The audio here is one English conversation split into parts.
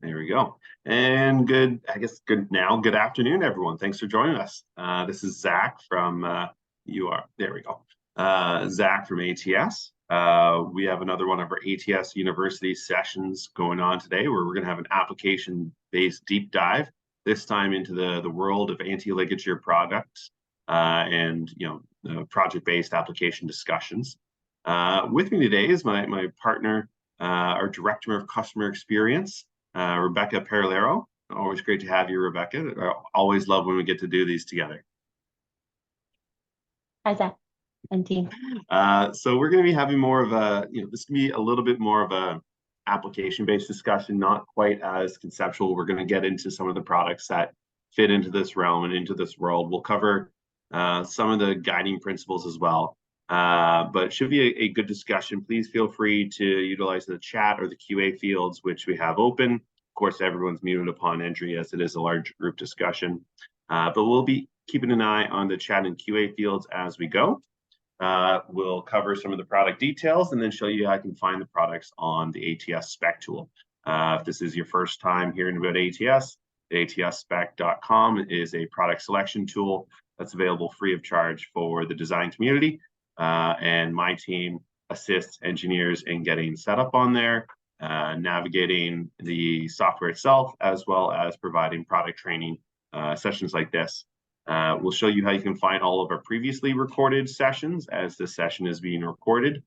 There we go. And good afternoon, everyone. Thanks for joining us. This is Zach from, there we go. Zach from ATS. We have another one of our ATS University sessions going on today where we're going to have an application-based deep dive, this time into the world of anti-ligature products and, project-based application discussions. With me today is my partner, our Director of Customer Experience, Rebecca Perlero. Always great to have you, Rebecca. Always love when we get to do these together. Hi, Zach and team. So we're going to be having more of a, this can be a little bit more of a application-based discussion, not quite as conceptual. We're going to get into some of the products that fit into this realm and into this world. We'll cover some of the guiding principles as well. But it should be a good discussion. Please feel free to utilize the chat or the QA fields, which we have open. Of course, everyone's muted upon entry as it is a large group discussion. But we'll be keeping an eye on the chat and QA fields as we go. We'll cover some of the product details and then show you how you can find the products on the ATS SpecTool. If this is your first time hearing about ATS, ATSspec.com is a product selection tool that's available free of charge for the design community. And my team assists engineers in getting set up on there, navigating the software itself, as well as providing product training sessions like this. We'll show you how you can find all of our previously recorded sessions as this session is being recorded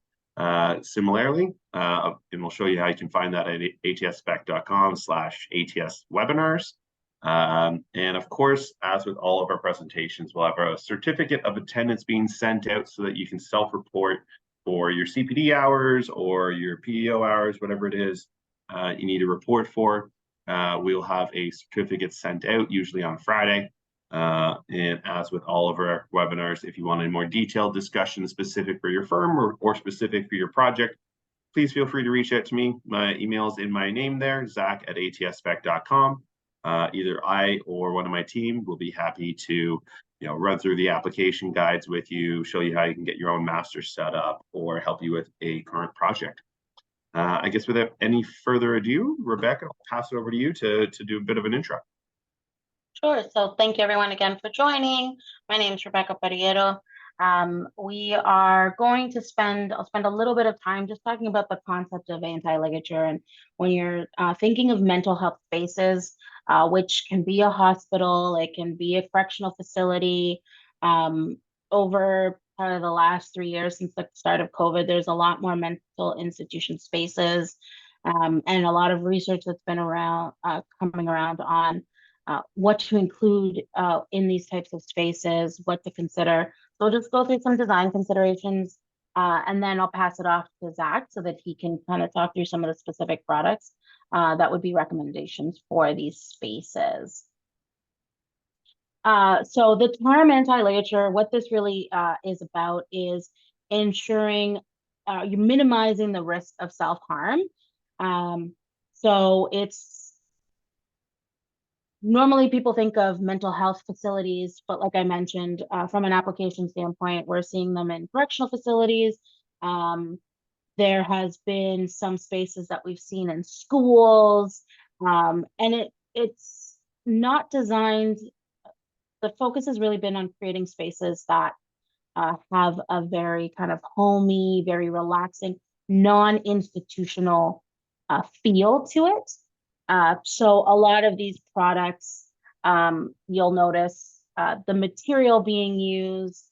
similarly. And we'll show you how you can find that at atspec.com/ATS-webinars. And of course, as with all of our presentations, we'll have a certificate of attendance being sent out so that you can self-report for your CPD hours or your PEO hours, whatever it is you need to report for. We'll have a certificate sent out, usually on Friday. And as with all of our webinars, if you want a more detailed discussion specific for your firm or specific for your project, please feel free to reach out to me. My email is in my name there, zach@atspec.com. Either I or one of my team will be happy to run through the application guides with you, show you how you can get your own master set up, or help you with a current project. I guess without any further ado, Rebecca, I'll pass it over to you to do a bit of an intro. Sure. So thank you everyone again for joining. My name is Rebecca Perlero. We are going to I'll spend a little bit of time just talking about the concept of anti-ligature. And when you're thinking of mental health spaces, which can be a hospital, it can be a correctional facility. Over part of the last 3 years since the start of COVID, there's a lot more mental institution spaces and a lot of research that's been coming around on what to include in these types of spaces, what to consider. So I'll just go through some design considerations and then I'll pass it off to Zach so that he can kind of talk through some of the specific products that would be recommendations for these spaces. So the term anti-ligature, what this really is about is ensuring you're minimizing the risk of self-harm. So it's normally people think of mental health facilities, but like I mentioned, from an application standpoint, we're seeing them in correctional facilities. There has been some spaces that we've seen in schools, and it's not designed. The focus has really been on creating spaces that have a very kind of homey, very relaxing, non-institutional feel to it. So a lot of these products, you'll notice the material being used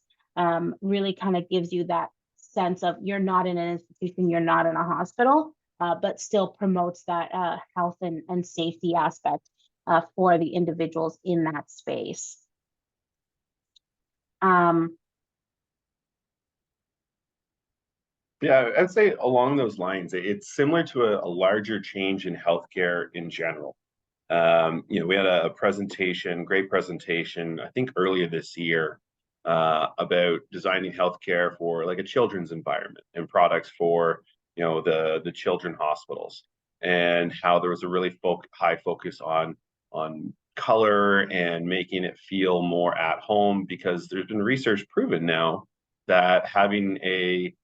really kind of gives you that sense of you're not in an institution, you're not in a hospital, but still promotes that health and safety aspect for the individuals in that space. Yeah, I'd say along those lines, it's similar to a larger change in healthcare in general. We had a great presentation, I think earlier this year, about designing healthcare for like a children's environment and products for, the children hospitals, and how there was a really high focus on color and making it feel more at home, because there's been research proven now that having a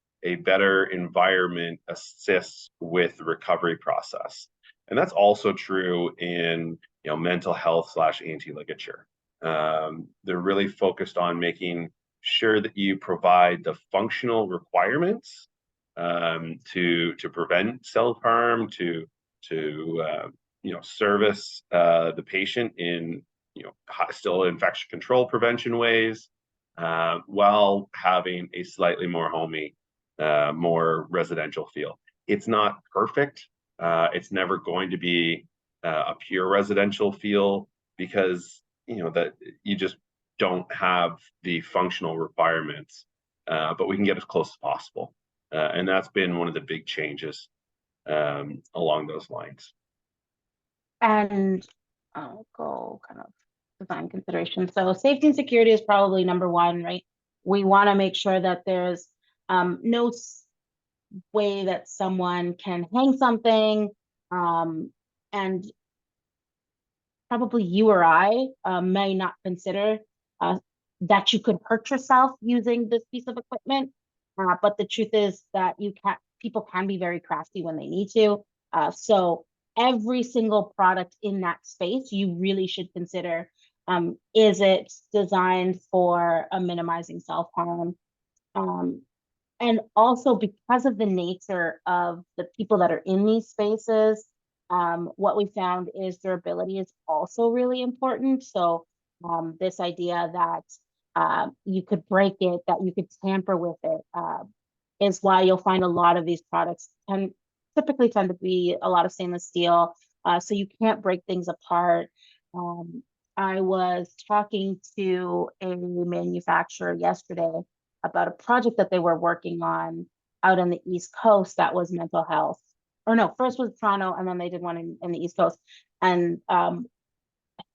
better environment assists with the recovery process. And that's also true in mental health slash anti-ligature. They're really focused on making sure that you provide the functional requirements to prevent self-harm, to service the patient in still infection control prevention ways, while having a slightly more homey, more residential feel. It's not perfect. It's never going to be a pure residential feel because that you just don't have the functional requirements, but we can get as close as possible. And that's been one of the big changes along those lines. And I'll go kind of design considerations. So safety and security is probably number one, right? We want to make sure that there's no way that someone can hang something, and probably you or I may not consider that you could hurt yourself using this piece of equipment. But the truth is that people can be very crafty when they need to. So every single product in that space, you really should consider, is it designed for minimizing self-harm? And also because of the nature of the people that are in these spaces, what we found is durability is also really important. So this idea that you could break it, that you could tamper with it, is why you'll find a lot of these products typically tend to be a lot of stainless steel. So you can't break things apart. I was talking to a manufacturer yesterday about a project that they were working on out on the East Coast that was mental health. Or no, first was Toronto, and then they did one in the East Coast. And I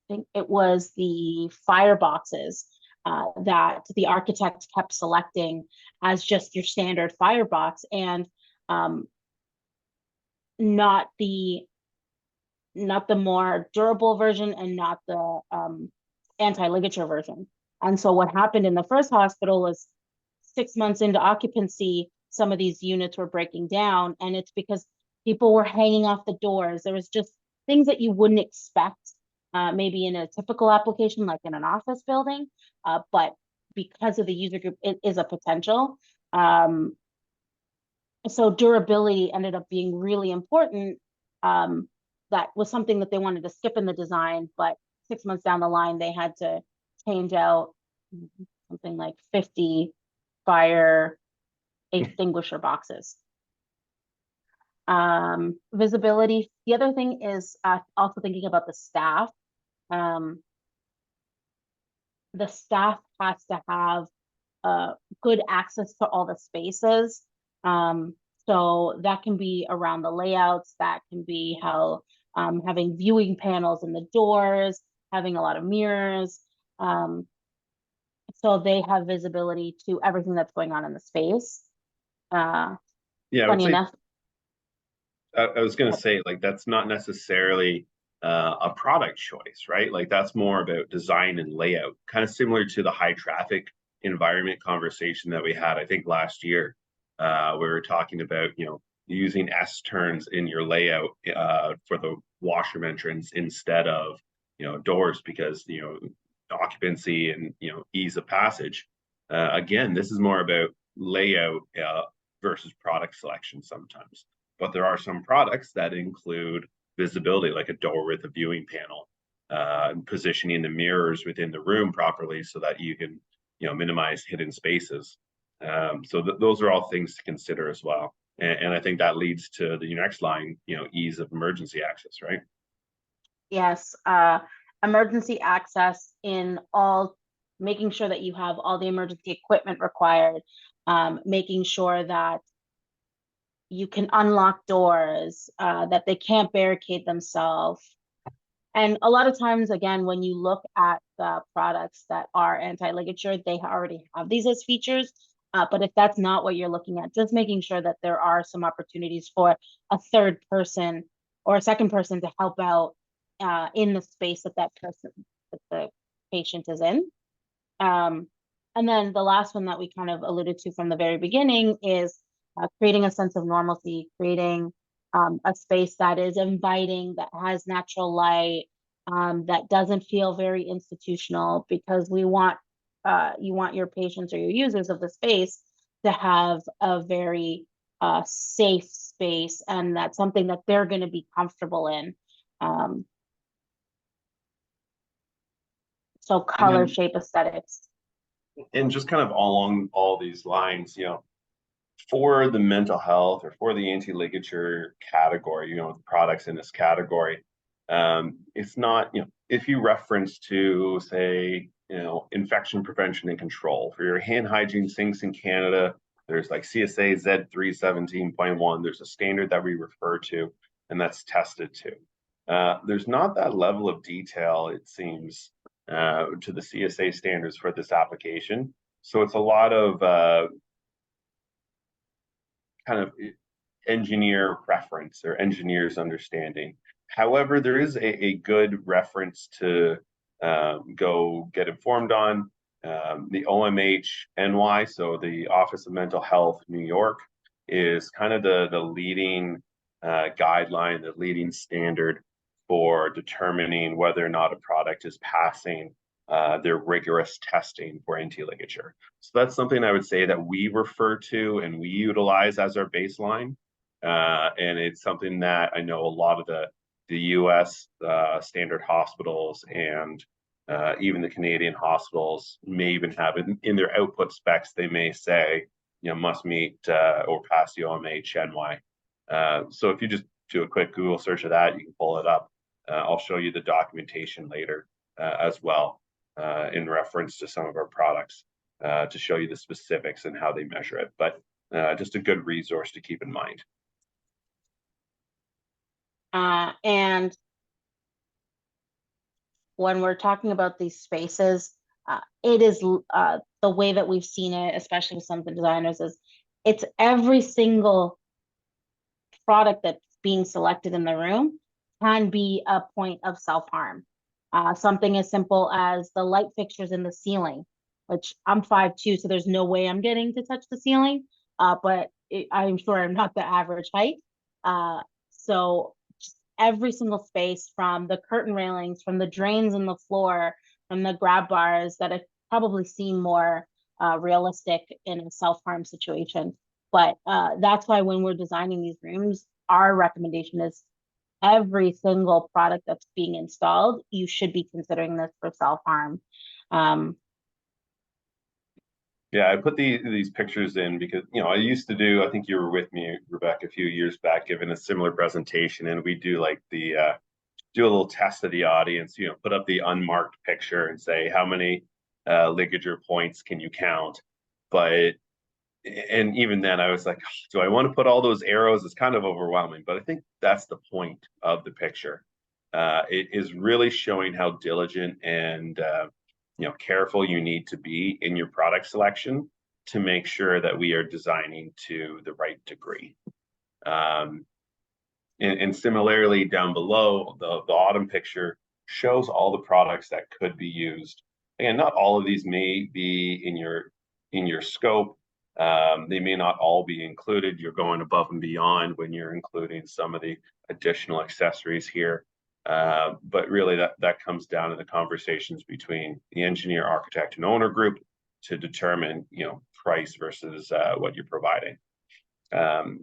think it was the fireboxes that the architect kept selecting as just your standard firebox, and not the more durable version, and not the anti-ligature version. And so what happened in the first hospital was 6 months into occupancy, some of these units were breaking down, and it's because people were hanging off the doors. There was just things that you wouldn't expect, maybe in a typical application, like in an office building, but because of the user group, it is a potential. So durability ended up being really important. That was something that they wanted to skip in the design, but 6 months down the line, they had to change out something like 50 fire extinguisher boxes. Visibility. The other thing is also thinking about the staff. The staff has to have good access to all the spaces. So that can be around the layouts, that can be how having viewing panels in the doors, having a lot of mirrors. So they have visibility to everything that's going on in the space. Yeah, funny enough. I was going to say, like, that's not necessarily a product choice, right? Like, that's more about design and layout, kind of similar to the high traffic environment conversation that we had, I think, last year. We were talking about, using S turns in your layout for the washroom entrance instead of, doors, because, occupancy and, ease of passage. Again, this is more about layout versus product selection sometimes. But there are some products that include visibility, like a door with a viewing panel, positioning the mirrors within the room properly so that you can, minimize hidden spaces. So those are all things to consider as well. And I think that leads to the next line, ease of emergency access, right? Yes, emergency access in all, making sure that you have all the emergency equipment required, making sure that you can unlock doors, that they can't barricade themselves. And a lot of times, again, when you look at the products that are anti-ligature, they already have these as features. But if that's not what you're looking at, just making sure that there are some opportunities for a third person or a second person to help out in the space that the patient is in. And then the last one that we kind of alluded to from the very beginning is creating a sense of normalcy, creating a space that is inviting, that has natural light, that doesn't feel very institutional, because we want you want your patients or your users of the space to have a very safe space, and that's something that they're going to be comfortable in. So color, shape, aesthetics. And just kind of along all these lines, for the mental health or for the anti-ligature category, the products in this category, it's not, if you reference to, say, infection prevention and control for your hand hygiene sinks in Canada, there's like CSA Z317.1. There's a standard that we refer to, and that's tested to. There's not that level of detail, it seems, to the CSA standards for this application. So it's a lot of kind of engineer preference or engineer's understanding. However, there is a good reference to go get informed on. The OMH-NY, so the Office of Mental Health New York, is kind of the leading guideline, the leading standard for determining whether or not a product is passing their rigorous testing for anti-ligature. So that's something I would say that we refer to and we utilize as our baseline. And it's something that I know a lot of the US standard hospitals and even the Canadian hospitals may even have in their output specs. They may say, must meet or pass the OMH-NY. So if you just do a quick Google search of that, you can pull it up. I'll show you the documentation later as well in reference to some of our products to show you the specifics and how they measure it. But just a good resource to keep in mind. And when we're talking about these spaces, it is the way that we've seen it, especially with some of the designers, is it's every single product that's being selected in the room can be a point of self-harm. Something as simple as the light fixtures in the ceiling, which I'm 5'2", so there's no way I'm getting to touch the ceiling, but I'm sure I'm not the average height. So just every single space, from the curtain railings, from the drains in the floor, from the grab bars, that I've probably seen more realistic in a self-harm situation. But that's why when we're designing these rooms, our recommendation is every single product that's being installed, you should be considering this for self-harm. Yeah, I put these pictures in because, I used to do, I think you were with me, Rebecca, a few years back, giving a similar presentation, and we do like do a little test of the audience, put up the unmarked picture and say, how many ligature points can you count? And even then I was like, do I want to put all those arrows? It's kind of overwhelming, but I think that's the point of the picture. It is really showing how diligent and careful you need to be in your product selection to make sure that we are designing to the right degree. And similarly, down below, the bottom picture shows all the products that could be used. Again, not all of these may be in your scope. They may not all be included. You're going above and beyond when you're including some of the additional accessories here. But really that comes down to the conversations between the engineer, architect, and owner group to determine, price versus what you're providing.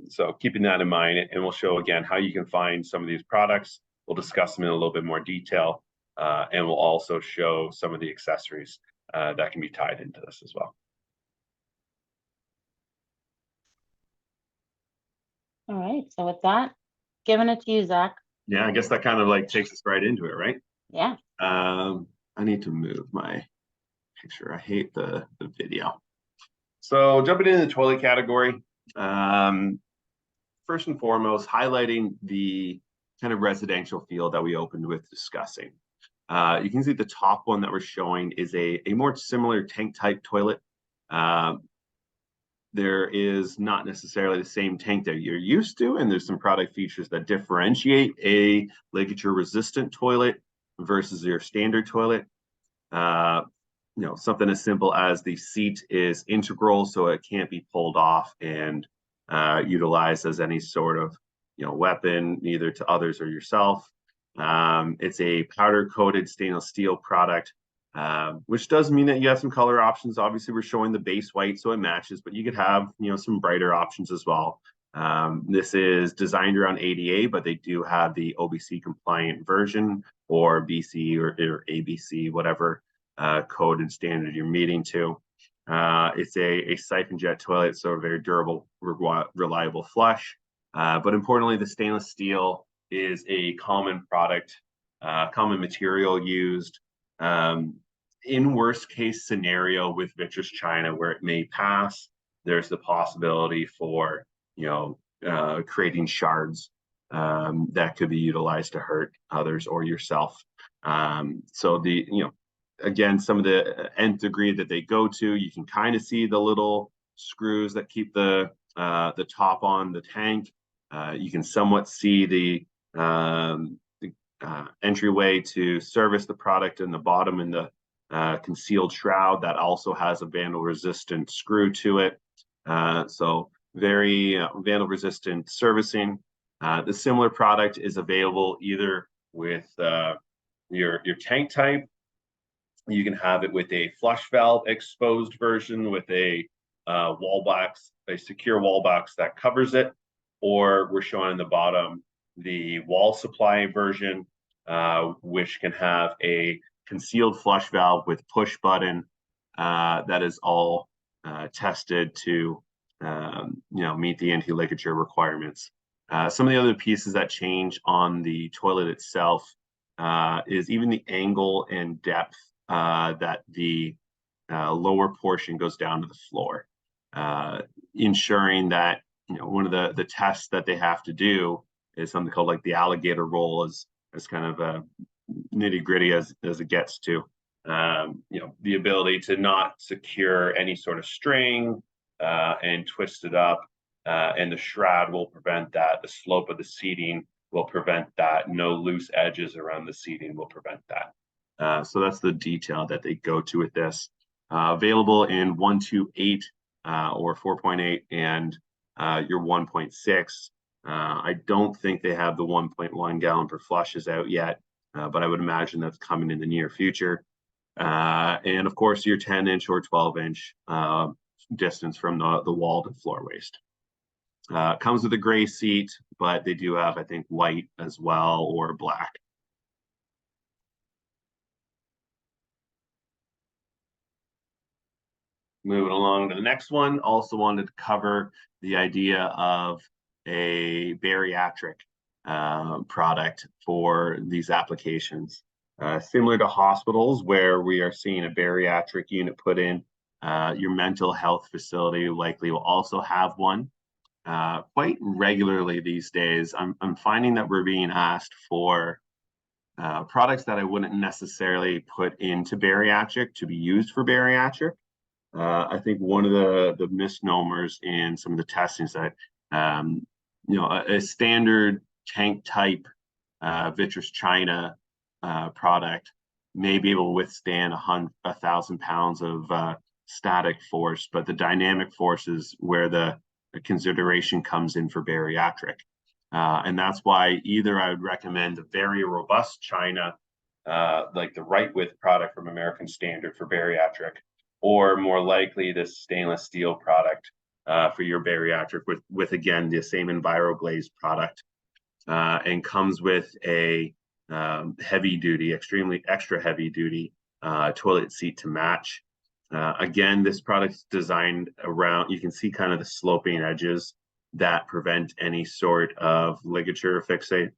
So keeping that in mind, and we'll show again how you can find some of these products. We'll discuss them in a little bit more detail, and we'll also show some of the accessories that can be tied into this as well. All right, so with that, giving it to you, Zach. Yeah, I guess that kind of like takes us right into it, right? Yeah. I need to move my picture. I hate the video. So jumping into the toilet category, first and foremost, highlighting the kind of residential field that we opened with discussing. You can see the top one that we're showing is a more similar tank type toilet. There is not necessarily the same tank that you're used to, and there's some product features that differentiate a ligature resistant toilet versus your standard toilet. Something as simple as the seat is integral, so it can't be pulled off and utilized as any sort of weapon, either to others or yourself. It's a powder-coated stainless steel product, which does mean that you have some color options. Obviously, we're showing the base white, so it matches, but you could have, some brighter options as well. This is designed around ADA, but they do have the OBC compliant version, or BC or ABC, whatever code and standard you're meeting to. It's a siphon jet toilet, so a very durable, reliable flush. But importantly, the stainless steel is a common product, common material used. In worst case scenario with vitreous china, where it may pass, there's the possibility for creating shards that could be utilized to hurt others or yourself. So again, some of the nth degree that they go to, you can kind of see the little screws that keep the top on the tank. You can somewhat see the entryway to service the product in the bottom, in the concealed shroud that also has a vandal resistant screw to it. So very vandal resistant servicing. The similar product is available either with your tank type. You can have it with a flush valve exposed version with a wall box, a secure wall box that covers it, or we're showing in the bottom the wall supply version, which can have a concealed flush valve with push button that is all tested to meet the anti-ligature requirements. Some of the other pieces that change on the toilet itself is even the angle and depth that the lower portion goes down to the floor, ensuring that one of the tests that they have to do is something called like the alligator roll, as kind of nitty gritty as it gets to. The ability to not secure any sort of string and twist it up, and the shroud will prevent that. The slope of the seating will prevent that. No loose edges around the seating will prevent that. So that's the detail that they go to with this. Available in 128 or 4.8 and your 1.6. I don't think they have the 1.1 gallon per flushes out yet, but I would imagine that's coming in the near future. And of course, your 10-inch or 12-inch distance from the wall to floor waste. Comes with a gray seat, but they do have, I think, white as well, or black. Moving along to the next one, also wanted to cover the idea of a bariatric product for these applications. Similar to hospitals where we are seeing a bariatric unit put in, your mental health facility likely will also have one. Quite regularly these days, I'm finding that we're being asked for products that I wouldn't necessarily put into bariatric to be used for bariatric. I think one of the misnomers in some of the testing is that a standard tank type vitreous china product may be able to withstand 1,000 pounds of static force, but the dynamic force is where the consideration comes in for bariatric. And that's why either I would recommend a very robust china, like the right width product from American Standard for bariatric, or more likely this stainless steel product for your bariatric with again, the same EnviroGlaze product, and comes with a heavy duty, extremely extra heavy duty toilet seat to match. Again, this product is designed around, you can see kind of the sloping edges that prevent any sort of ligature affixing.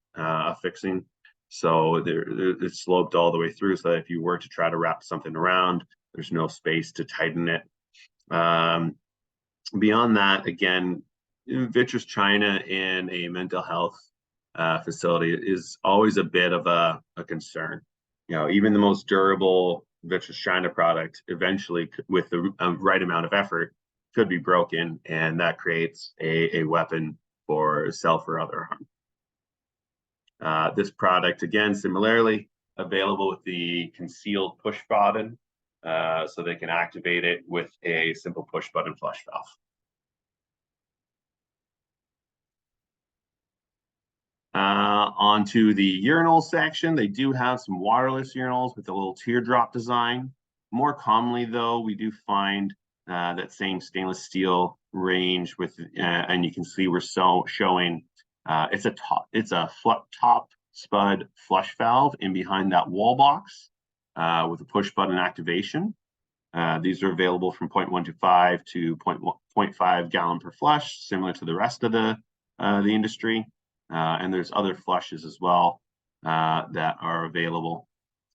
So it's sloped all the way through, so that if you were to try to wrap something around, there's no space to tighten it. Beyond that, again, vitreous china in a mental health facility is always a bit of a concern. Even the most durable vitreous china product eventually, with the right amount of effort, could be broken, and that creates a weapon for self or other harm. This product, again, similarly available with the concealed push button, so they can activate it with a simple push button flush valve. Onto the urinal section, they do have some waterless urinals with a little teardrop design. More commonly, though, we do find that same stainless steel range with, and you can see we're showing it's a top spud flush valve in behind that wall box with a push button activation. These are available from 0.125 to 0.5 gallon per flush, similar to the rest of the industry. And there's other flushes as well that are available.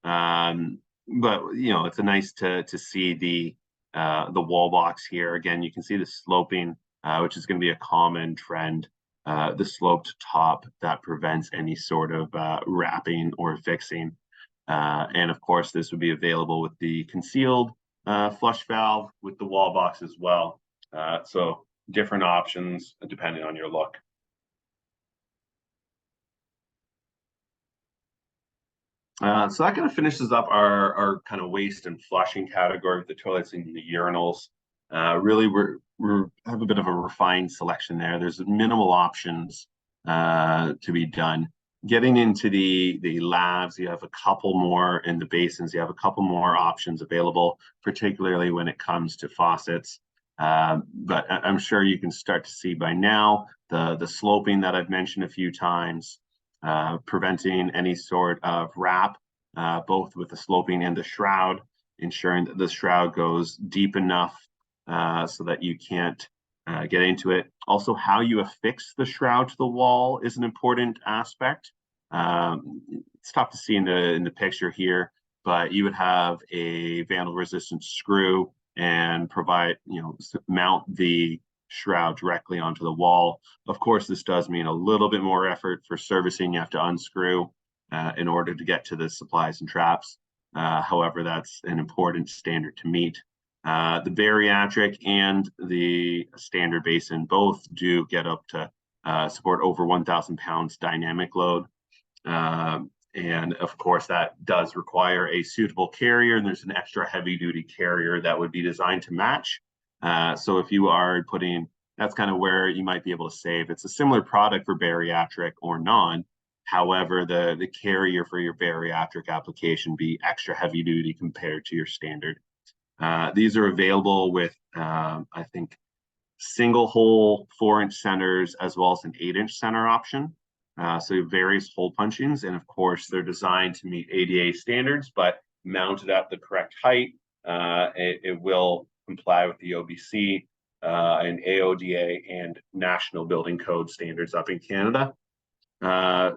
But it's nice to see the wall box here. Again, you can see the sloping, which is going to be a common trend. The sloped top that prevents any sort of wrapping or fixing. And of course, this would be available with the concealed flush valve with the wall box as well. So different options depending on your look. So that kind of finishes up our kind of waste and flushing category with the toilets and the urinals. Really, we have a bit of a refined selection there. There's minimal options to be done. Getting into the labs, you have a couple more in the basins. You have a couple more options available, particularly when it comes to faucets. But I'm sure you can start to see by now the sloping that I've mentioned a few times. Preventing any sort of wrap, both with the sloping and the shroud, ensuring that the shroud goes deep enough so that you can't get into it. Also, how you affix the shroud to the wall is an important aspect. It's tough to see in the picture here, but you would have a vandal-resistant screw and mount the shroud directly onto the wall. Of course, this does mean a little bit more effort for servicing. You have to unscrew in order to get to the supplies and traps. However, that's an important standard to meet. The bariatric and the standard basin both do get up to support over 1,000 pounds dynamic load. And of course, that does require a suitable carrier, and there's an extra heavy duty carrier that would be designed to match. So if you are that's kind of where you might be able to save. It's a similar product for bariatric or non. However, the carrier for your bariatric application be extra heavy duty compared to your standard. These are available with, I think, single hole 4-inch centers as well as an 8-inch center option. So various hole punchings, and of course, they're designed to meet ADA standards, but mounted at the correct height. It will comply with the OBC and AODA and National Building Code standards up in Canada.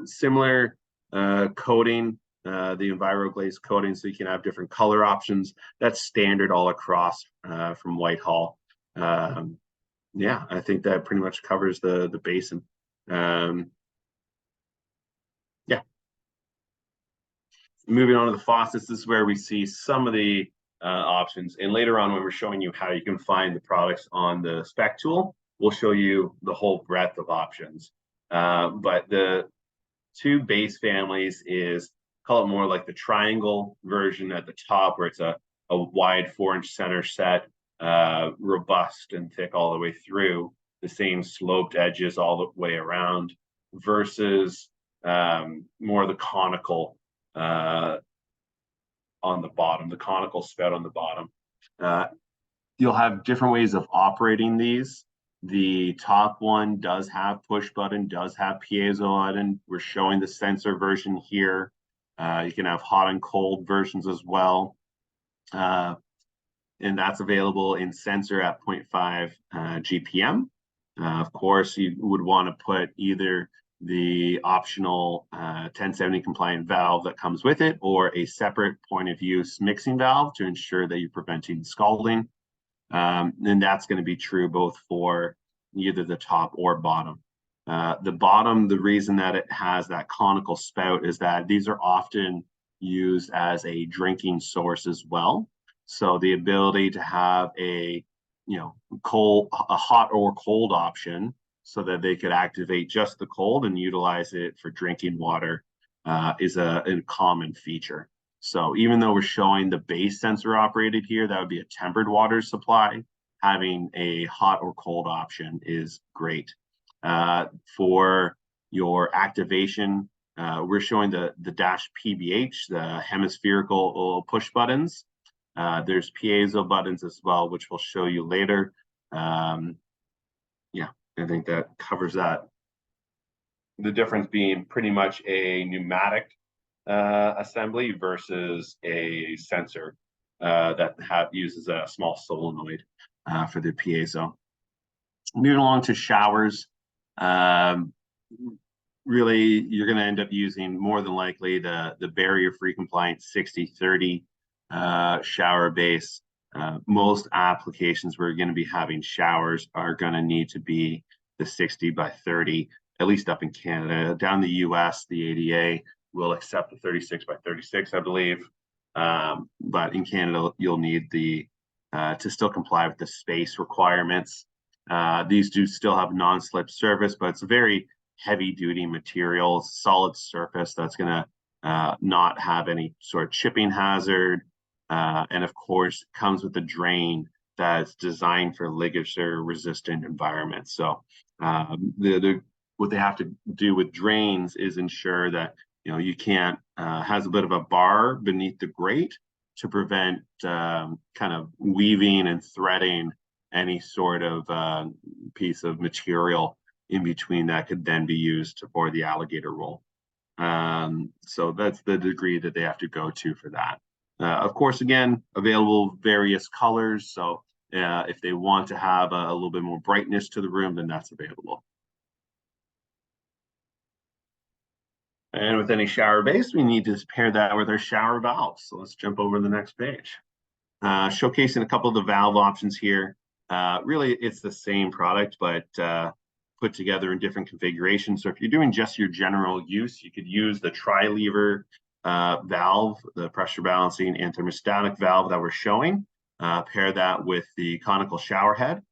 Similar coating, the EnviroGlaze coating, so you can have different color options. That's standard all across from Whitehall. Yeah, I think that pretty much covers the basin. Yeah. Moving on to the faucets, this is where we see some of the options. And later on, when we're showing you how you can find the products on the SpecTool, we'll show you the whole breadth of options. But the two base families is, call it more like the triangle version at the top, where it's a wide 4-inch center set, robust and thick all the way through, the same sloped edges all the way around, versus more of the conical on the bottom, the conical spout on the bottom. You'll have different ways of operating these. The top one does have push button, does have piezo button. We're showing the sensor version here. You can have hot and cold versions as well. And that's available in sensor at 0.5 GPM. Of course, you would want to put either the optional 1070 compliant valve that comes with it, or a separate point of use mixing valve to ensure that you're preventing scalding. And that's going to be true both for either the top or bottom. The bottom, the reason that it has that conical spout is that these are often used as a drinking source as well. So the ability to have a hot or cold option so that they could activate just the cold and utilize it for drinking water is a common feature. So even though we're showing the base sensor operated here, that would be a tempered water supply. Having a hot or cold option is great. For your activation. We're showing the dash PBH, the hemispherical push buttons. There's piezo buttons as well, which we'll show you later. Yeah, I think that covers that. The difference being pretty much a pneumatic assembly versus a sensor that uses a small solenoid for the piezo. Moving along to showers. Really, you're going to end up using more than likely the barrier-free compliant 60-30 shower base. Most applications we're going to be having showers are going to need to be the 60-30, at least up in Canada. Down the US, the ADA will accept the 36-36, I believe. But in Canada, you'll need the to still comply with the space requirements. These do still have non-slip surface, but it's a very heavy-duty material, solid surface that's going to not have any sort of chipping hazard. And of course, comes with a drain that's designed for ligature-resistant environments. So what they have to do with drains is ensure that you can't has a bit of a bar beneath the grate to prevent kind of weaving and threading any sort of piece of material in between that could then be used for the alligator roll. So that's the degree that they have to go to for that. Of course, again, available various colors. So if they want to have a little bit more brightness to the room, then that's available. And with any shower base, we need to pair that with our shower valves. So let's jump over to the next page. Showcasing a couple of the valve options here. Really, it's the same product, but put together in different configurations. So if you're doing just your general use, you could use the tri-lever valve, the pressure balancing and thermostatic valve that we're showing. Pair that with the conical shower head.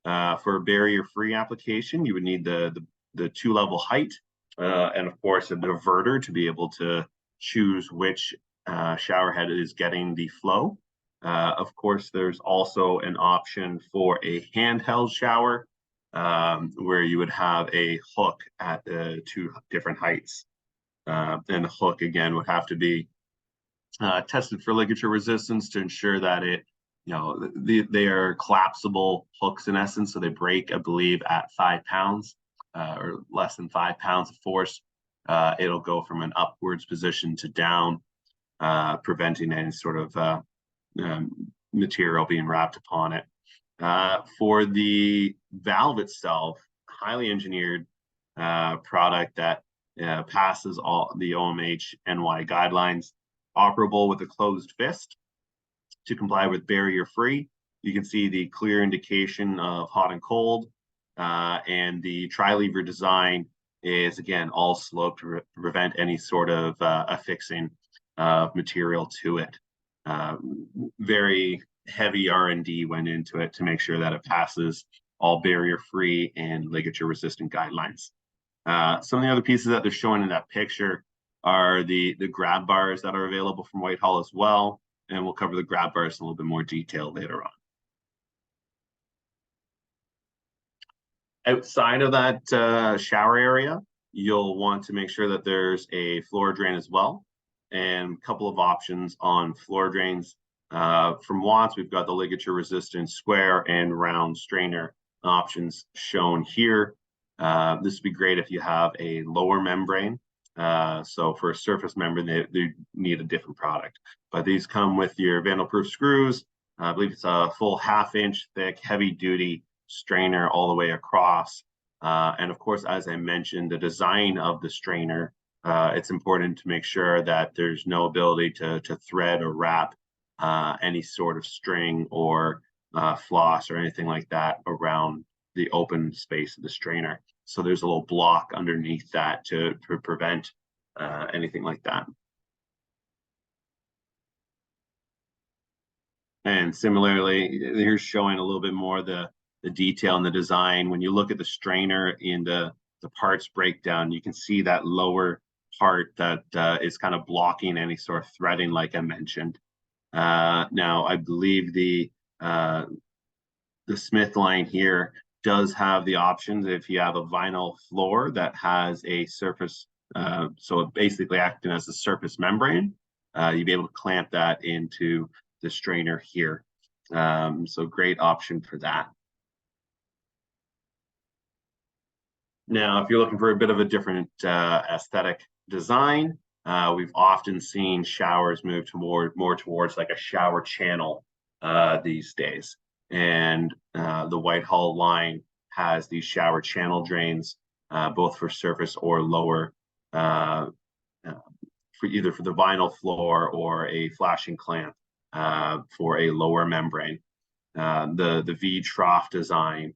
For a barrier-free application, you would need the two-level height and of course a diverter to be able to choose which shower head is getting the flow. Of course, there's also an option for a handheld shower where you would have a hook at the two different heights. And the hook, again, would have to be tested for ligature resistance to ensure that they are collapsible hooks in essence. So they break, I believe, at 5 pounds or less than 5 pounds of force. It'll go from an upwards position to down, preventing any sort of material being wrapped upon it. For the valve itself, highly engineered product that passes all the OMH NY guidelines, operable with a closed fist to comply with barrier free. You can see the clear indication of hot and cold, and the tri-lever design is again all sloped to prevent any sort of affixing of material to it. Very heavy R&D went into it to make sure that it passes all barrier-free and ligature-resistant guidelines. Some of the other pieces that they're showing in that picture are the grab bars that are available from Whitehall as well, and we'll cover the grab bars in a little bit more detail later on. Outside of that shower area, you'll want to make sure that there's a floor drain as well, and a couple of options on floor drains. From Watts, we've got the ligature resistant square and round strainer options shown here. This would be great if you have a lower membrane. So for a surface membrane, they need a different product. But these come with your vandal-proof screws. I believe it's a full 1/2 inch thick, heavy duty strainer all the way across. And of course, as I mentioned, the design of the strainer, it's important to make sure that there's no ability to thread or wrap any sort of string or floss or anything like that around the open space of the strainer. So there's a little block underneath that to prevent anything like that. And similarly, here's showing a little bit more the detail and the design. When you look at the strainer in the parts breakdown, you can see that lower part that is kind of blocking any sort of threading, like I mentioned. Now, I believe the Smith line here does have the options if you have a vinyl floor that has a surface, so it basically acting as a surface membrane. You'd be able to clamp that into the strainer here. So great option for that. Now, if you're looking for a bit of a different aesthetic design, we've often seen showers move more towards like a shower channel these days. And the Whitehall line has these shower channel drains, both for surface or lower, for either for the vinyl floor or a flashing clamp for a lower membrane. The V trough design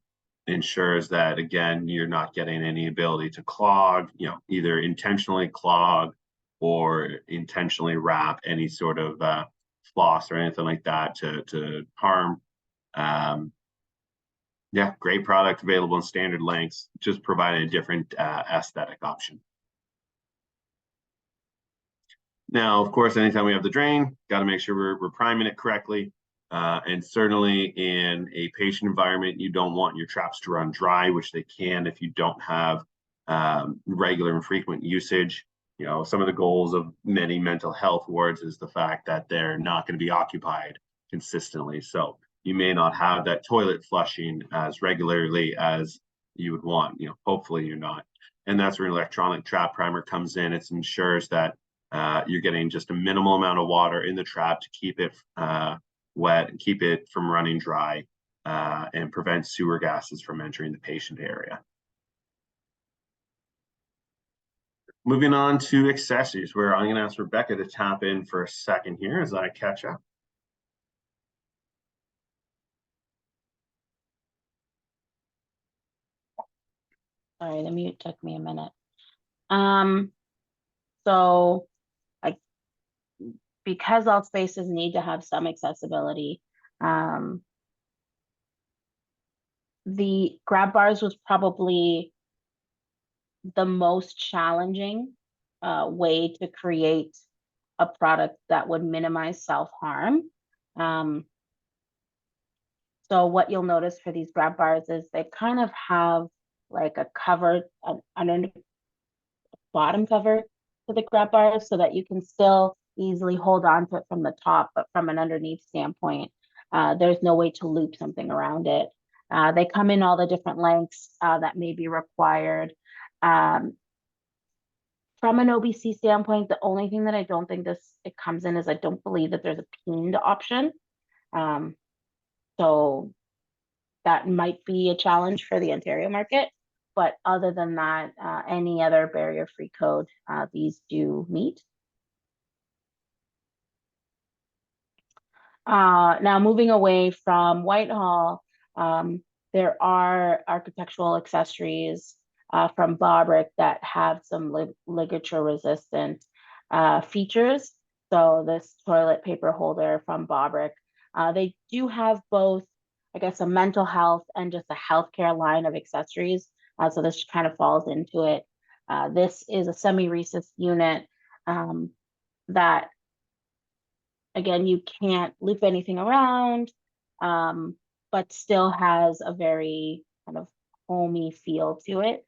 ensures that, again, you're not getting any ability to clog, either intentionally clog or intentionally wrap any sort of floss or anything like that to harm. Yeah, great product, available in standard lengths, just providing a different aesthetic option. Now, of course, anytime we have the drain, got to make sure we're priming it correctly. And certainly in a patient environment, you don't want your traps to run dry, which they can if you don't have regular and frequent usage. Some of the goals of many mental health wards is the fact that they're not going to be occupied consistently. So you may not have that toilet flushing as regularly as you would want. Hopefully you're not. And that's where an electronic trap primer comes in. It ensures that you're getting just a minimal amount of water in the trap to keep it wet and keep it from running dry and prevent sewer gases from entering the patient area. Moving on to accessories, where I'm going to ask Rebecca to tap in for a second here as I catch up. Sorry, the mute took me a minute. So because all spaces need to have some accessibility, the grab bars was probably the most challenging way to create a product that would minimize self-harm. So what you'll notice for these grab bars is they kind of have like a cover, an bottom cover to the grab bars so that you can still easily hold on to it from the top, but from an underneath standpoint, there's no way to loop something around it. They come in all the different lengths that may be required. From an OBC standpoint, the only thing that I don't think it comes in is I don't believe that there's a peened option. So that might be a challenge for the Ontario market. But other than that, any other barrier-free code, these do meet. Now, moving away from Whitehall, there are architectural accessories from Bobrick that have some ligature-resistant features. So this toilet paper holder from Bobrick, they do have both, I guess, a mental health and just a healthcare line of accessories. So this kind of falls into it. This is a semi-recessed unit that, again, you can't loop anything around, but still has a very kind of homey feel to it.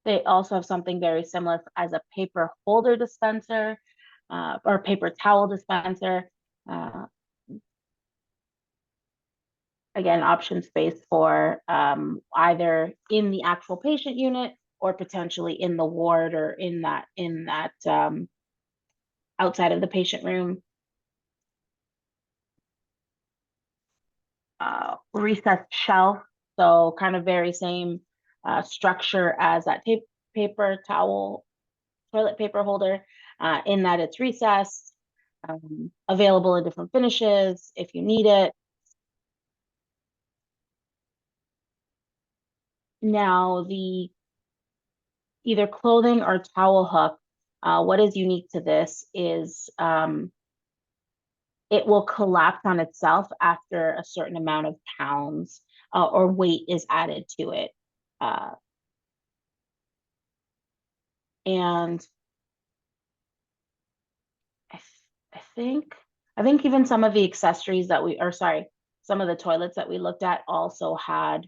They also have something very similar as a paper holder dispenser or paper towel dispenser. Again, option space for either in the actual patient unit or potentially in the ward or in that outside of the patient room. Recessed shelf, so kind of very same structure as that paper towel, toilet paper holder, in that it's recessed, available in different finishes if you need it. Now, the either clothing or towel hook, what is unique to this is it will collapse on itself after a certain amount of pounds or weight is added to it. And I think I think even some of the accessories that we, or sorry, some of the toilets that we looked at also had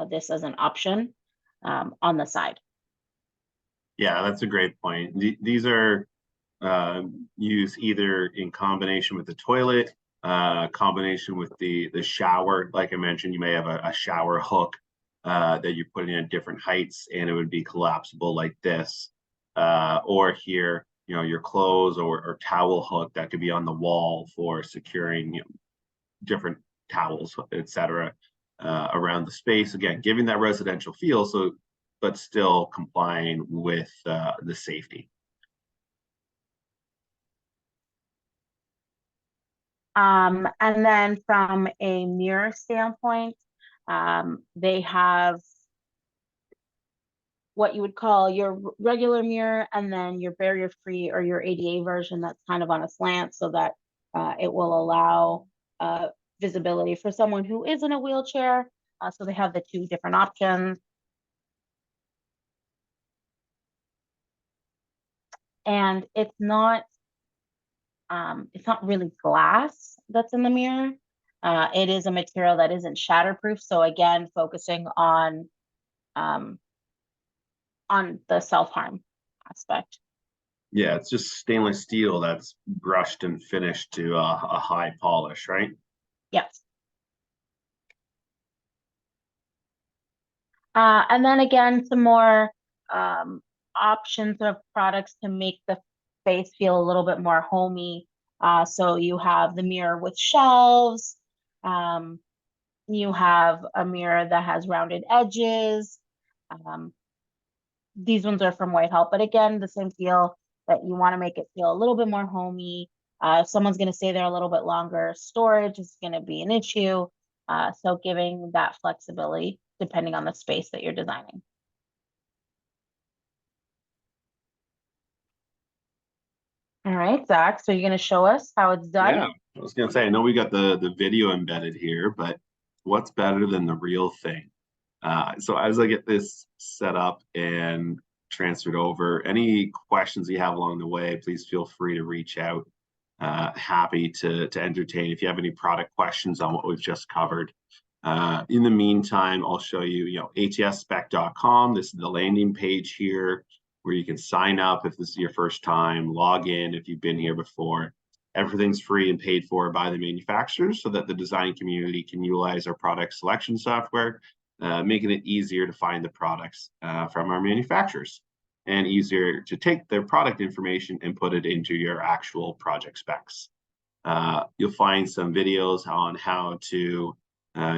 this as an option on the side. Yeah, that's a great point. These are used either in combination with the toilet, combination with the shower. Like I mentioned, you may have a shower hook that you're putting at different heights, and it would be collapsible like this. Or here, your clothes or towel hook that could be on the wall for securing different towels, etc., around the space. Again, giving that residential feel, so but still complying with the safety. And then from a mirror standpoint, they have what you would call your regular mirror and then your barrier-free or your ADA version that's kind of on a slant so that it will allow visibility for someone who is in a wheelchair. So they have the two different options. And it's not really glass that's in the mirror. It is a material that isn't shatterproof. So again, focusing on the self-harm aspect. Yeah, it's just stainless steel that's brushed and finished to a high polish, right? Yes. And then again, some more options of products to make the space feel a little bit more homey. So you have the mirror with shelves. You have a mirror that has rounded edges. These ones are from Whitehall, but again, the same feel that you want to make it feel a little bit more homey. If someone's going to stay there a little bit longer, storage is going to be an issue. So giving that flexibility depending on the space that you're designing. All right, Zach, so you're going to show us how it's done? Yeah, I was gonna say, I know we got the video embedded here, but what's better than the real thing? So as I get this set up and transferred over, any questions you have along the way, please feel free to reach out. Happy to entertain if you have any product questions on what we've just covered. In the meantime, I'll show you, ATSspec.com. This is the landing page here where you can sign up if this is your first time, log in if you've been here before. Everything's free and paid for by the manufacturers so that the design community can utilize our product selection software, making it easier to find the products from our manufacturers and easier to take their product information and put it into your actual project specs. You'll find some videos on how to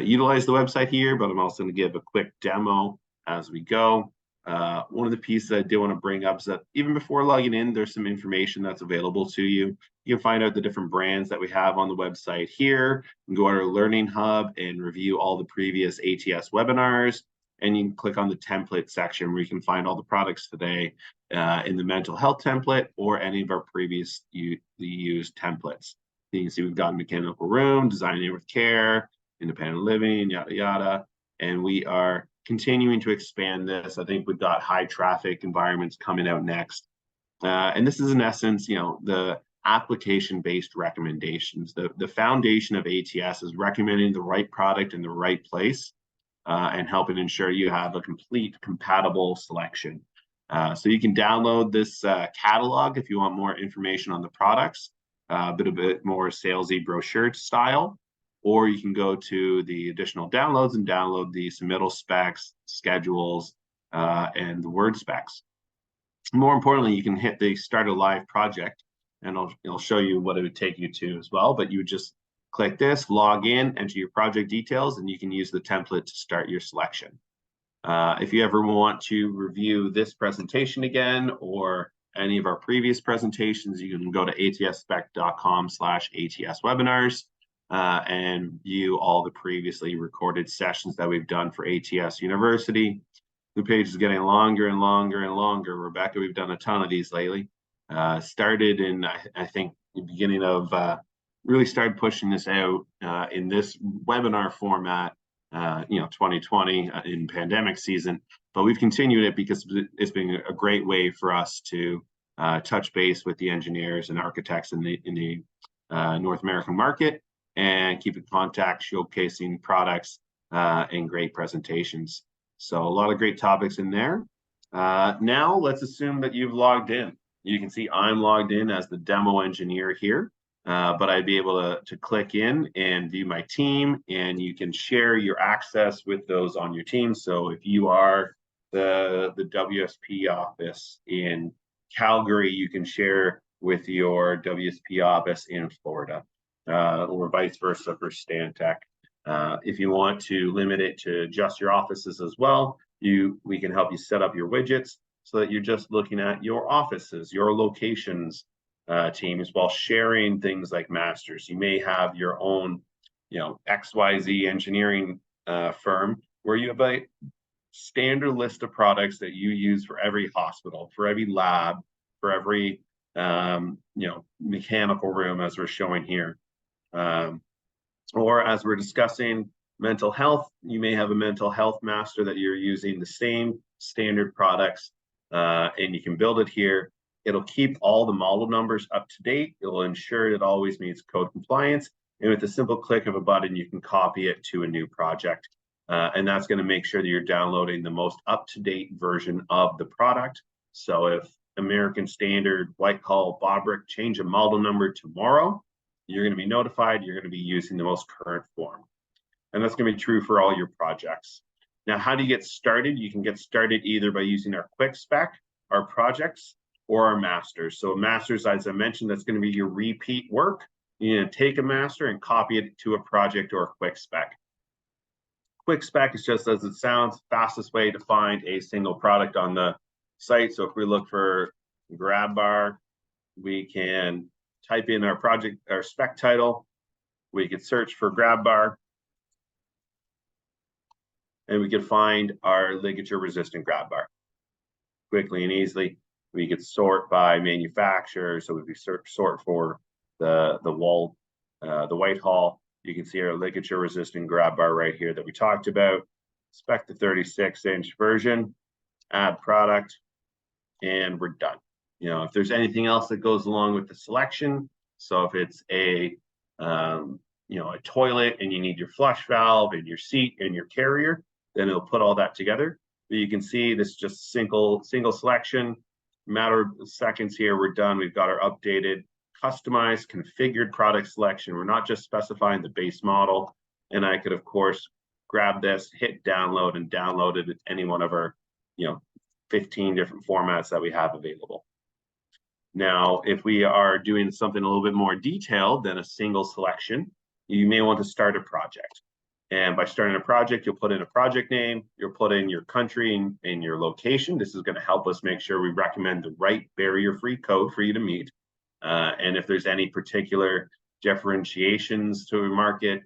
utilize the website here, but I'm also going to give a quick demo as we go. One of the pieces I do want to bring up is that even before logging in, there's some information that's available to you. You can find out the different brands that we have on the website here. You can go to our Learning Hub and review all the previous ATS webinars. And you can click on the template section where you can find all the products today in the mental health template or any of our previous used templates. You can see we've got mechanical room, designing with care, independent living, yada, yada. And we are continuing to expand this. I think we've got high traffic environments coming out next. And this is in essence, the application-based recommendations. The foundation of ATS is recommending the right product in the right place and helping ensure you have a complete compatible selection. So you can download this catalog if you want more information on the products, a bit more salesy brochure style, or you can go to the additional downloads and download the submittal specs, schedules, and the Word specs. More importantly, you can hit the Start a Live project, and I'll show you what it would take you to as well. But you would just click this, log in, enter your project details, and you can use the template to start your selection. If you ever want to review this presentation again or any of our previous presentations, you can go to atspec.com/ATS webinars and view all the previously recorded sessions that we've done for ATS University. The page is getting longer and longer and longer. Rebecca, we've done a ton of these lately. Started in, I think, the beginning of, really started pushing this out in this webinar format, 2020 in pandemic season. But we've continued it because it's been a great way for us to touch base with the engineers and architects in the North American market, and keep in contact, showcasing products and great presentations. So a lot of great topics in there. Now let's assume that you've logged in. You can see I'm logged in as the demo engineer here, but I'd be able to click in and view my team, and you can share your access with those on your team. So if you are the WSP office in Calgary, you can share with your WSP office in Florida, or vice versa for Stantec. If you want to limit it to just your offices as well, we can help you set up your widgets so that you're just looking at your offices, your locations, teams, while sharing things like masters. You may have your own, XYZ engineering firm where you have a standard list of products that you use for every hospital, for every lab, for every mechanical room, as we're showing here. Or as we're discussing mental health, you may have a mental health master that you're using the same standard products, and you can build it here. It'll keep all the model numbers up to date. It'll ensure it always meets code compliance. And with a simple click of a button, you can copy it to a new project. And that's going to make sure that you're downloading the most up-to-date version of the product. So if American Standard, Whitehall, Bobrick change a model number tomorrow, you're going to be notified. You're going to be using the most current form. And that's going to be true for all your projects. Now, how do you get started? You can get started either by using our quick spec, our projects, or our masters. So masters, as I mentioned, that's going to be your repeat work. You're going to take a master and copy it to a project or a quick spec. Quick spec is just as it sounds, fastest way to find a single product on the site. So if we look for grab bar, we can type in our project, our spec title. We could search for grab bar, and we could find our ligature resistant grab bar quickly and easily. We could sort by manufacturer. So we could sort for the Whitehall. You can see our ligature resistant grab bar right here that we talked about. Spec the 36-inch version, add product, and we're done. If there's anything else that goes along with the selection, so if it's a toilet and you need your flush valve and your seat and your carrier, then it'll put all that together. But you can see this is just single selection. Matter of seconds here, we're done. We've got our updated, customized, configured product selection. We're not just specifying the base model. And I could, of course, grab this, hit download, and download it at any one of our 15 different formats that we have available. Now, if we are doing something a little bit more detailed than a single selection, you may want to start a project. And by starting a project, you'll put in a project name, you'll put in your country and your location. This is going to help us make sure we recommend the right barrier-free code for you to meet. And if there's any particular differentiations to a market,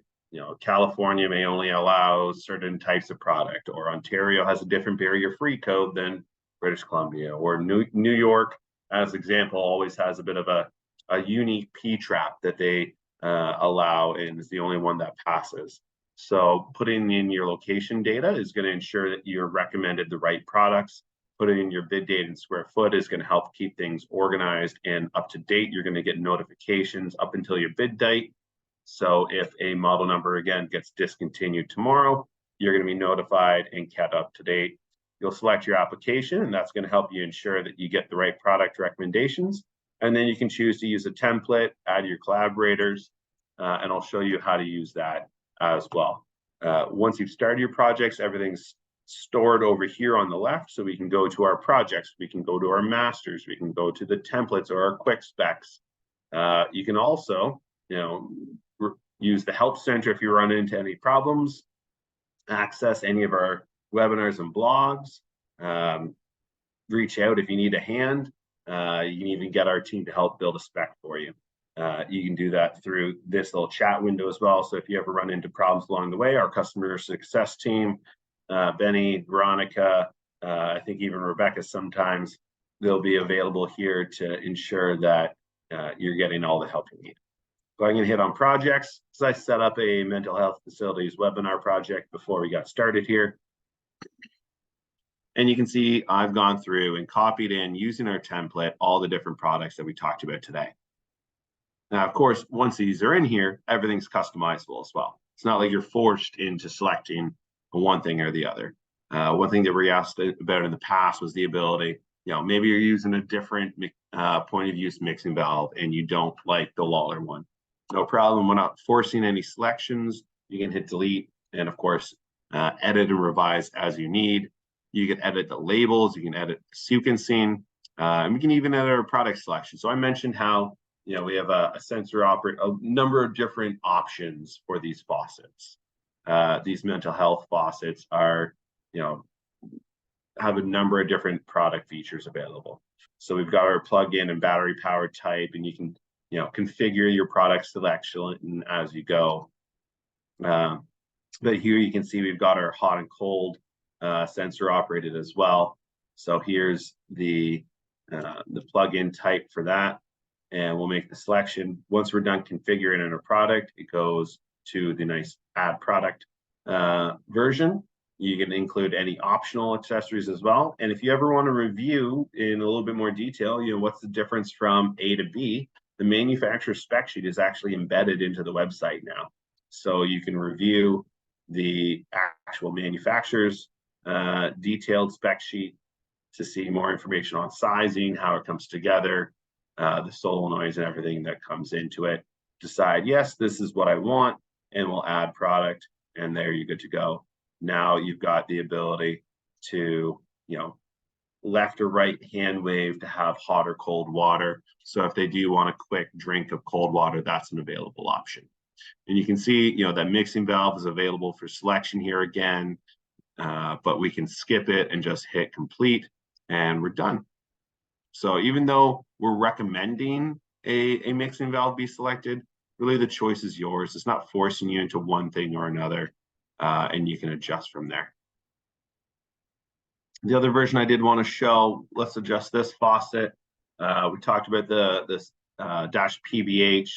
California may only allow certain types of product, or Ontario has a different barrier-free code than British Columbia, or New York, as example, always has a bit of a unique P-trap that they allow, and is the only one that passes. So putting in your location data is going to ensure that you're recommended the right products. Putting in your bid date and square foot is going to help keep things organized and up to date. You're going to get notifications up until your bid date. So if a model number, again, gets discontinued tomorrow, you're going to be notified and kept up to date. You'll select your application, and that's going to help you ensure that you get the right product recommendations. And then you can choose to use a template, add your collaborators, and I'll show you how to use that as well. Once you've started your projects, everything's stored over here on the left, so we can go to our projects, we can go to our masters, we can go to the templates or our quick specs. You can also, use the help center if you run into any problems, access any of our webinars and blogs, reach out if you need a hand. You can even get our team to help build a spec for you. You can do that through this little chat window as well. So if you ever run into problems along the way, our customer success team, Benny, Veronica, I think even Rebecca, sometimes they'll be available here to ensure that you're getting all the help you need. So I'm going to hit on projects. So I set up a mental health facilities webinar project before we got started here. And you can see I've gone through and copied in, using our template, all the different products that we talked about today. Now, of course, once these are in here, everything's customizable as well. It's not like you're forced into selecting one thing or the other. One thing that we asked about in the past was the ability, maybe you're using a different point of use mixing valve and you don't like the Lawler one. No problem. We're not forcing any selections. You can hit delete and, of course, edit and revise as you need. You can edit the labels. You can edit sequencing. And we can even edit our product selection. So I mentioned how we have a sensor operate, a number of different options for these faucets. These mental health faucets are, have a number of different product features available. So we've got our plug-in and battery powered type, and you can, configure your product selection as you go. But here you can see we've got our hot and cold sensor operated as well. So here's the plug-in type for that. And we'll make the selection. Once we're done configuring in a product, it goes to the nice add product version. You can include any optional accessories as well. And if you ever want to review in a little bit more detail, what's the difference from A to B, the manufacturer spec sheet is actually embedded into the website now. So you can review the actual manufacturer's detailed spec sheet to see more information on sizing, how it comes together, the solenoids and everything that comes into it. Decide, yes, this is what I want, and we'll add product, and there you're good to go. Now you've got the ability to, left or right hand wave to have hot or cold water. So if they do want a quick drink of cold water, that's an available option. And you can see, that mixing valve is available for selection here again, but we can skip it and just hit complete, and we're done. So even though we're recommending a mixing valve be selected, really the choice is yours. It's not forcing you into one thing or another, and you can adjust from there. The other version I did want to show, let's adjust this faucet. We talked about this dash PBH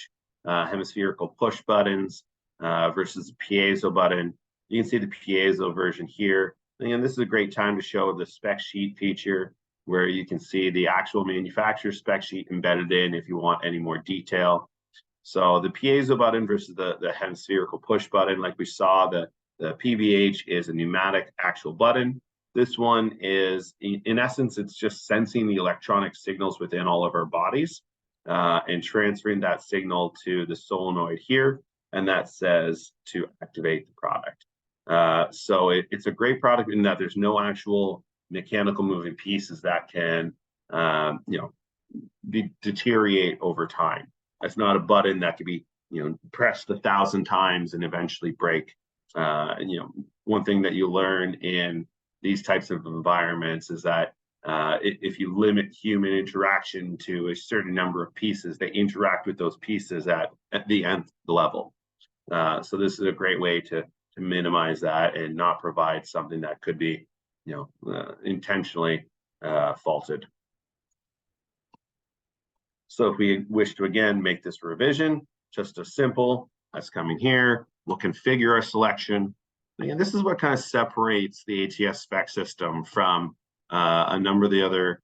hemispherical push buttons versus the piezo button. You can see the piezo version here. And this is a great time to show the spec sheet feature, where you can see the actual manufacturer spec sheet embedded in if you want any more detail. So the piezo button versus the hemispherical push button, like we saw, the PBH is a pneumatic actual button. This one is, in essence, it's just sensing the electronic signals within all of our bodies and transferring that signal to the solenoid here, and that says to activate the product. So it's a great product in that there's no actual mechanical moving pieces that can, deteriorate over time. It's not a button that could be, pressed 1,000 times and eventually break. One thing that you learn in these types of environments is that if you limit human interaction to a certain number of pieces, they interact with those pieces at the nth level. So this is a great way to minimize that and not provide something that could be, intentionally faulted. So if we wish to, again, make this revision, just a simple, that's coming here, we'll configure our selection. And this is what kind of separates the ATS spec system from a number of the other,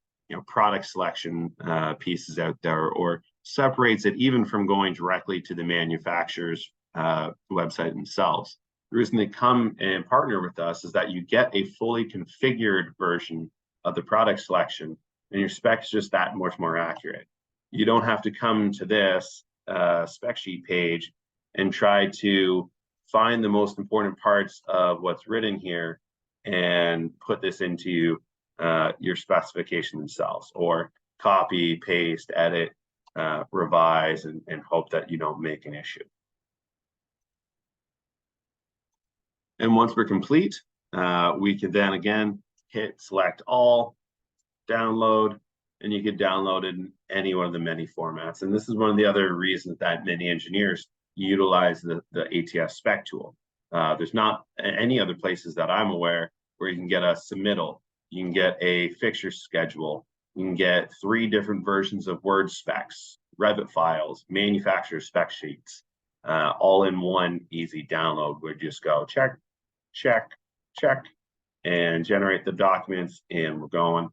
product selection pieces out there, or separates it even from going directly to the manufacturer's website themselves. The reason they come and partner with us is that you get a fully configured version of the product selection, and your spec is just that much more accurate. You don't have to come to this spec sheet page and try to find the most important parts of what's written here and put this into your specification themselves, or copy, paste, edit, revise, and hope that you don't make an issue. And once we're complete, we can then again hit select all, download, and you can download it in any one of the many formats. And this is one of the other reasons that many engineers utilize the ATS SpecTool. There's not any other places that I'm aware where you can get a submittal, you can get a fixture schedule, you can get 3 different versions of Word specs, Revit files, manufacturer spec sheets, all in one easy download where you just go check, check, check, and generate the documents, and we're going.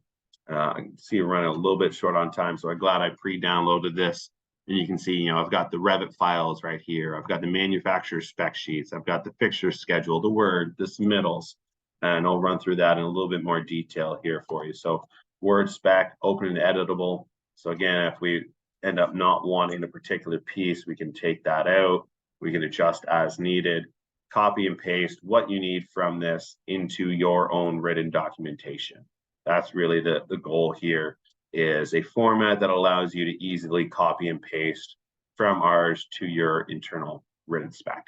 I can see we're running a little bit short on time, so I'm glad I pre-downloaded this And you can see, you know, I've got the Revit files right here. I've got the manufacturer spec sheets. I've got the fixture schedule, the Word, the submittals, and I'll run through that in a little bit more detail here for you. So Word spec, open and editable. So again, if we end up not wanting a particular piece, we can take that out. We can adjust as needed, copy and paste what you need from this into your own written documentation. That's really the goal here, is a format that allows you to easily copy and paste from ours to your internal written spec.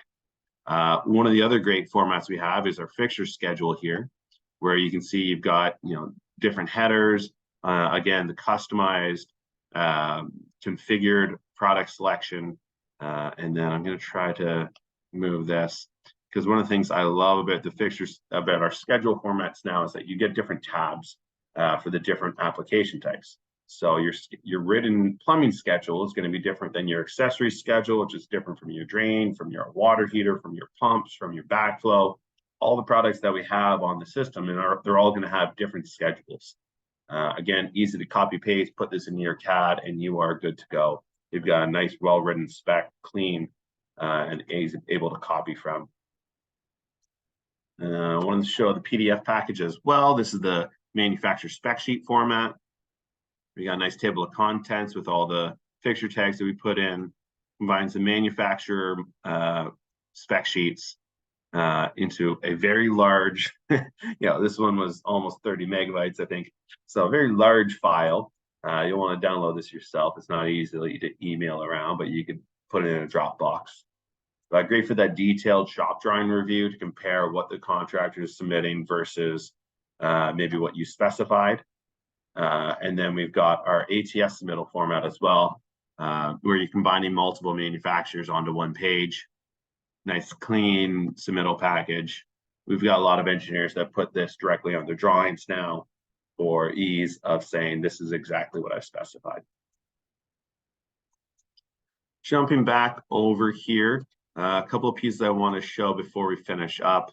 One of the other great formats we have is our fixture schedule here, where you can see you've got, you know, different headers, again, the customized, configured product selection, and then I'm going to try to move this, because one of the things I love about the fixtures, about our schedule formats now, is that you get different tabs for the different application types. So your written plumbing schedule is going to be different than your accessory schedule, which is different from your drain, from your water heater, from your pumps, from your backflow. All the products that we have on the system, and they're all going to have different schedules. Again, easy to copy paste, put this in your CAD, and you are good to go. You've got a nice, well-written spec, clean, and able to copy from. I wanted to show the PDF package as well. This is the manufacturer spec sheet format. We got a nice table of contents with all the fixture tags that we put in, combines the manufacturer spec sheets into a very large, you know, this one was almost 30 megabytes, I think. So a very large file. You'll want to download this yourself. It's not easy to email around, but you could put it in a Dropbox. Great for that detailed shop drawing review to compare what the contractor is submitting versus maybe what you specified. And then we've got our ATS submittal format as well, where you're combining multiple manufacturers onto one page. Nice, clean submittal package. We've got a lot of engineers that put this directly on their drawings now for ease of saying this is exactly what I've specified. Jumping back over here, a couple of pieces I want to show before we finish up.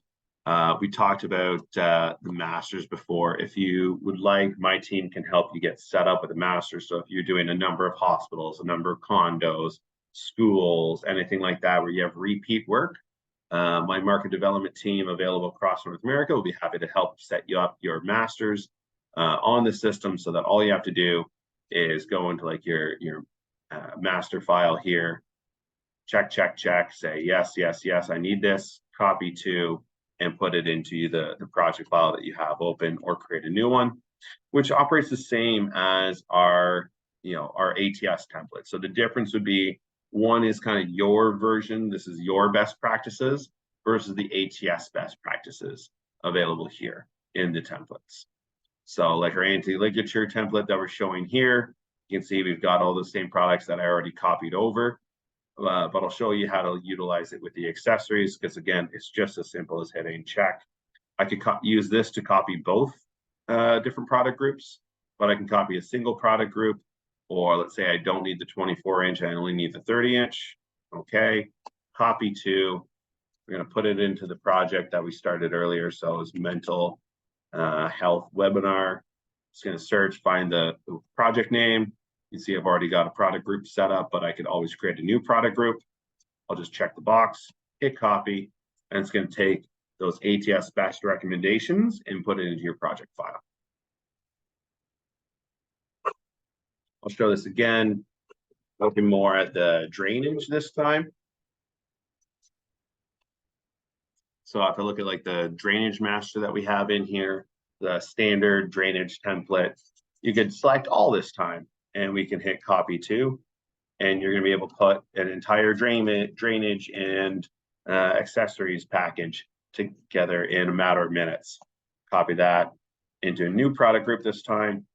We talked about the masters before. If you would like, my team can help you get set up with a master. So if you're doing a number of hospitals, a number of condos, schools, anything like that, where you have repeat work, my market development team available across North America will be happy to help set you up your masters on the system, so that all you have to do is go into like your master file here, check, say yes, I need this, copy to, and put it into the project file that you have open, or create a new one, which operates the same as our ATS template. So the difference would be, one is kind of your version, this is your best practices, versus the ATS best practices available here in the templates. So like our anti-ligature template that we're showing here, you can see we've got all the same products that I already copied over. But I'll show you how to utilize it with the accessories, because again, it's just as simple as hitting check. I could use this to copy both different product groups, but I can copy a single product group, or let's say I don't need the 24-inch, I only need the 30-inch. Okay, copy to. We're going to put it into the project that we started earlier. So it's mental health webinar. Just going to search, find the project name. You see I've already got a product group set up, but I could always create a new product group. I'll just check the box, hit copy, and it's going to take those ATS best recommendations and put it into your project file. I'll show this again, looking more at the drainage this time. So if I look at like the drainage master that we have in here, the standard drainage template, you could select all this time, and we can hit copy to, and you're going to be able to put an entire drainage and accessories package together in a matter of minutes. Copy that into a new product group this time.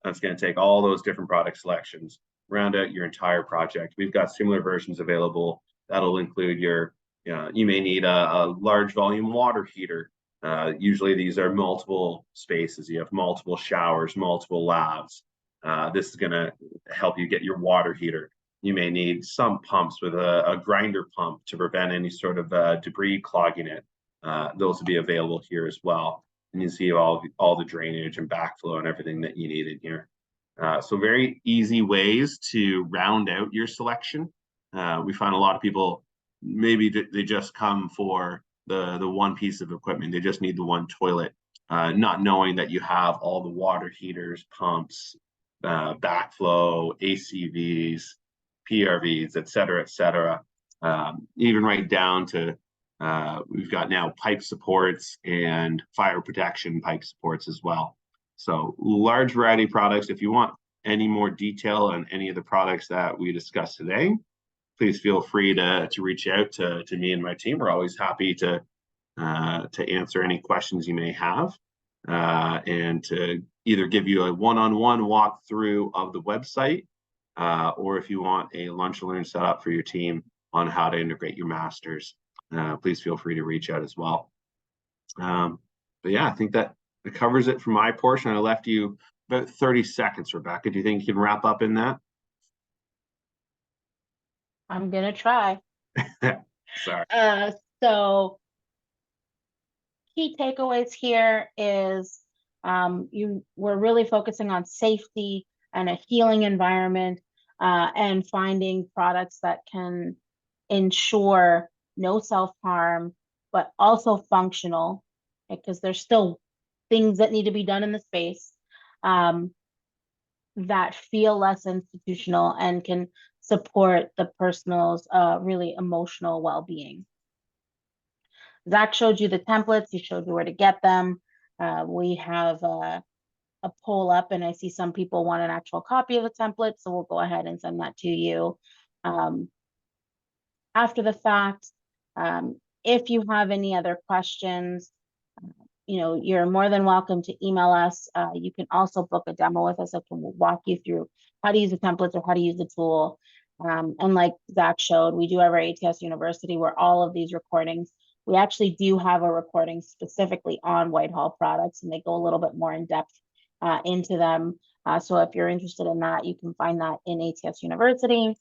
That's going to take all those different product selections, round out your entire project. We've got similar versions available. That'll include your, you may need a large volume water heater. Usually these are multiple spaces. You have multiple showers, multiple labs. This is going to help you get your water heater. You may need some pumps with a grinder pump to prevent any sort of debris clogging it. Those will be available here as well. And you see all the drainage and backflow and everything that you need in here. So very easy ways to round out your selection. We find a lot of people, maybe they just come for the one piece of equipment. They just need the one toilet, not knowing that you have all the water heaters, pumps, backflow, ACVs, PRVs, et cetera, et cetera. Even right down to we've got now pipe supports and fire protection pipe supports as well. So large variety of products. If you want any more detail on any of the products that we discussed today, please feel free to reach out to me and my team. We're always happy to answer any questions you may have and to either give you a one-on-one walkthrough of the website or if you want a lunch and learn set up for your team on how to integrate your masters, please feel free to reach out as well. But yeah, I think that it covers it from my portion. I left you about 30 seconds, Rebecca. Do you think you can wrap up in that? I'm gonna try. Sorry. So key takeaways here is we're really focusing on safety and a healing environment and finding products that can ensure no self-harm, but also functional, because there's still things that need to be done in the space that feel less institutional and can support the person's really emotional well-being. Zach showed you the templates. He showed you where to get them. We have a poll up, and I see some people want an actual copy of the template, so we'll go ahead and send that to you after the fact. If you have any other questions, you're more than welcome to email us. You can also book a demo with us that can walk you through how to use the templates or how to use the tool. And like Zach showed, we do have our ATS University where all of these recordings, we actually do have a recording specifically on Whitehall products, and they go a little bit more in depth into them. So if you're interested in that, you can find that in ATS University.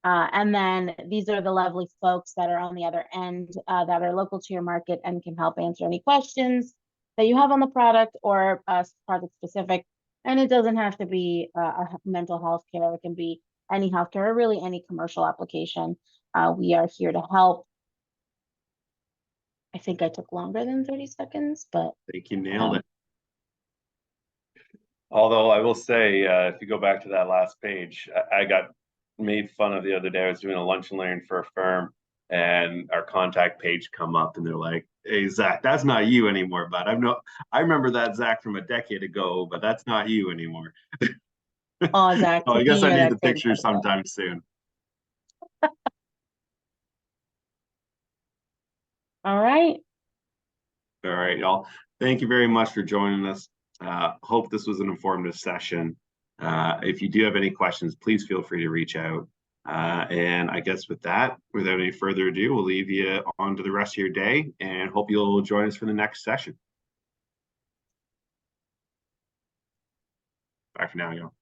And then these are the lovely folks that are on the other end that are local to your market and can help answer any questions that you have on the product or product specific. And it doesn't have to be a mental health care. It can be any healthcare or really any commercial application. We are here to help. I think I took longer than 30 seconds, but I think you nailed it. Although I will say, if you go back to that last page, I got made fun of the other day. I was doing a lunch and learn for a firm, and our contact page come up, and they're like, "Hey, Zach, that's not you anymore." But I remember that Zach from a decade ago, but that's not you anymore. oh, Zach, So I guess I need the picture sometime soon. All right. All right, y'all. Thank you very much for joining us. Hope this was an informative session. If you do have any questions, please feel free to reach out. And I guess with that, without any further ado, we'll leave you on to the rest of your day and hope you'll join us for the next session. Bye for now, y'all.